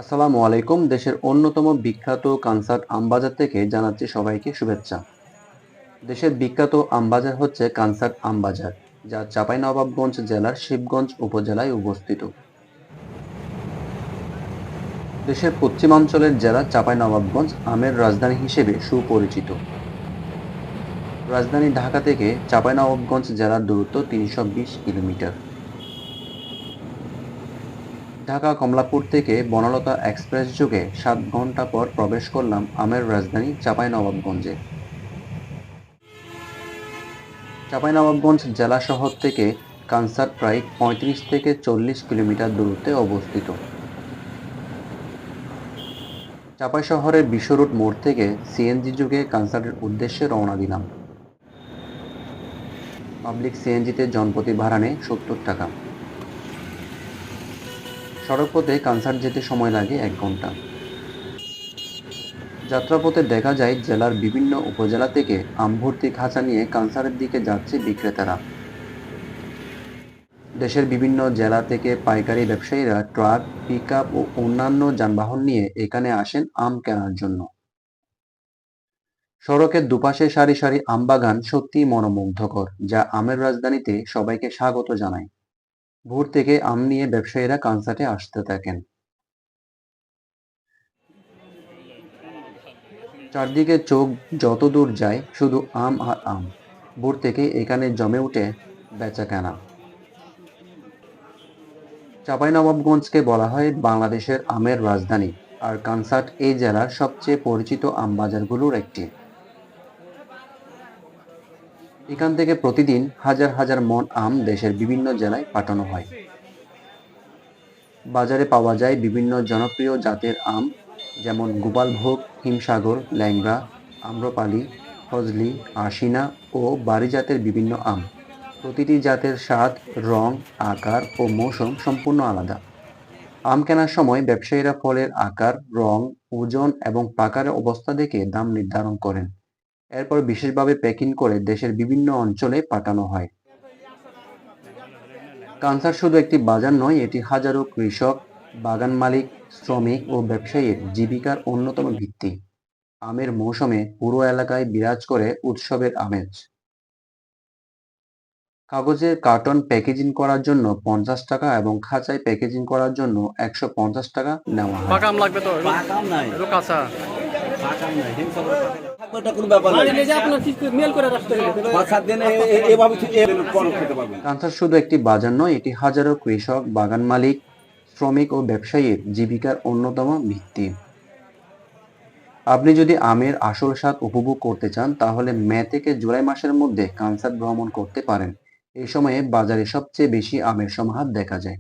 আসসালামু আলাইকুম। দেশের অন্যতম বিখ্যাত কানসাট আমবাজার থেকে জানাচ্ছি সবাইকে শুভেচ্ছা। দেশের বিখ্যাত আমবাজার হচ্ছে কানসাট আমবাজার, যা চাঁপাইনবাবগঞ্জ জেলার শিবগঞ্জ উপজেলায় অবস্থিত। দেশের পশ্চিমাঞ্চলের জেলা চাঁপাইনবাবগঞ্জ আমের রাজধানী হিসেবে সুপরিচিত। রাজধানী ঢাকা থেকে চাঁপাইনবাবগঞ্জ জেলার দূরত্ব ৩২০ কিলোমিটার। ঢাকা কমলাপুর থেকে বনলতা এক্সপ্রেস যোগে ৭ ঘন্টা পর প্রবেশ করলাম আমের রাজধানী চাঁপাইনবাবগঞ্জে। চাঁপাইনবাবগঞ্জ জেলা শহর থেকে কানসাট প্রায় ৩৫ থেকে ৪০ কিলোমিটার দূরত্বে অবস্থিত। চাঁপাই শহরের বিশ্ব রোড মোড় থেকে সিএনজি যোগে কানসাটের উদ্দেশ্যে রওনা দিলাম। পাবলিক সিএনজিতে জনপ্রতি ভাড়া নেয় ৭০ টাকা। সড়কপথে কানসাট যেতে সময় লাগে ১ ঘন্টা। যাত্রাপথে দেখা যায় জেলার বিভিন্ন উপজেলা থেকে আম ভর্তি খাঁচা নিয়ে কানসাটের দিকে যাচ্ছে বিক্রেতারা। দেশের বিভিন্ন জেলা থেকে পাইকারি ব্যবসায়ীরা ট্রাক, পিকআপ ও অন্যান্য যানবাহন নিয়ে এখানে আসেন আম কেনার জন্য। সড়কের দুপাশে সারি সারি আম বাগান সত্যিই মনোমুগ্ধকর, যা আমের রাজধানীতে সবাইকে স্বাগত জানায়। ভোর থেকে আম নিয়ে ব্যবসায়ীরা কানসাটে আসতে থাকেন। চারদিকে চোখ যত দূর যায় শুধু আম আর আম। ভোর থেকে এখানে জমে ওঠে বেচাকেনা। চাঁপাইনবাবগঞ্জকে বলা হয় বাংলাদেশের আমের রাজধানী, আর কানসাট এই জেলার সবচেয়ে পরিচিত আম বাজারগুলোর একটি। এখান থেকে প্রতিদিন হাজার হাজার মন আম দেশের বিভিন্ন জেলায় পাঠানো হয়। বাজারে পাওয়া যায় বিভিন্ন জনপ্রিয় জাতের আম, যেমন গোপালভোগ, হিমসাগর, ল্যাংড়া, আম্রপালি, ফজলি, আশিনা ও বাড়ি জাতের বিভিন্ন আম। প্রতিটি জাতের স্বাদ, রং, আকার ও মৌসুম সম্পূর্ণ আলাদা। আম কেনার সময় ব্যবসায়ীরা ফলের আকার, রং, ওজন এবং পাকার অবস্থা দেখে দাম নির্ধারণ করেন। এরপর বিশেষভাবে প্যাকিং করে দেশের বিভিন্ন অঞ্চলে পাঠানো হয়। কানসাট শুধু একটি বাজার নয়, এটি হাজারো কৃষক, বাগান মালিক, শ্রমিক ও ব্যবসায়ীর জীবিকার অন্যতম ভিত্তি। আমের মৌসুমে পুরো এলাকায় বিরাজ করে উৎসবের আমেজ। কাগজের কার্টন প্যাকেজিং করার জন্য ৫০ টাকা এবং খাঁচায় প্যাকেজিং করার জন্য ১৫০ টাকা নেওয়া হয়। পাকা আম লাগবে তো পাকা আম নাই, একটু কাঁচা। পাকা আম নাই, হিমসাগর পাকা আম থাকবে, ওটা কোনো ব্যাপার নাই। আপনার মেল করে রাখতে হবে। ৫-৭ দিন এভাবে পরব খেতে পারবেন। কানসাট শুধু একটি বাজার নয়, এটি হাজারো কৃষক, বাগান মালিক, শ্রমিক ও ব্যবসায়ীর জীবিকার অন্যতম ভিত্তি। আপনি যদি আমের আসল স্বাদ উপভোগ করতে চান তাহলে মে থেকে জুলাই মাসের মধ্যে কানসাট ভ্রমণ করতে পারেন। এই সময়ে বাজারে সবচেয়ে বেশি আমের সমাহার দেখা যায়।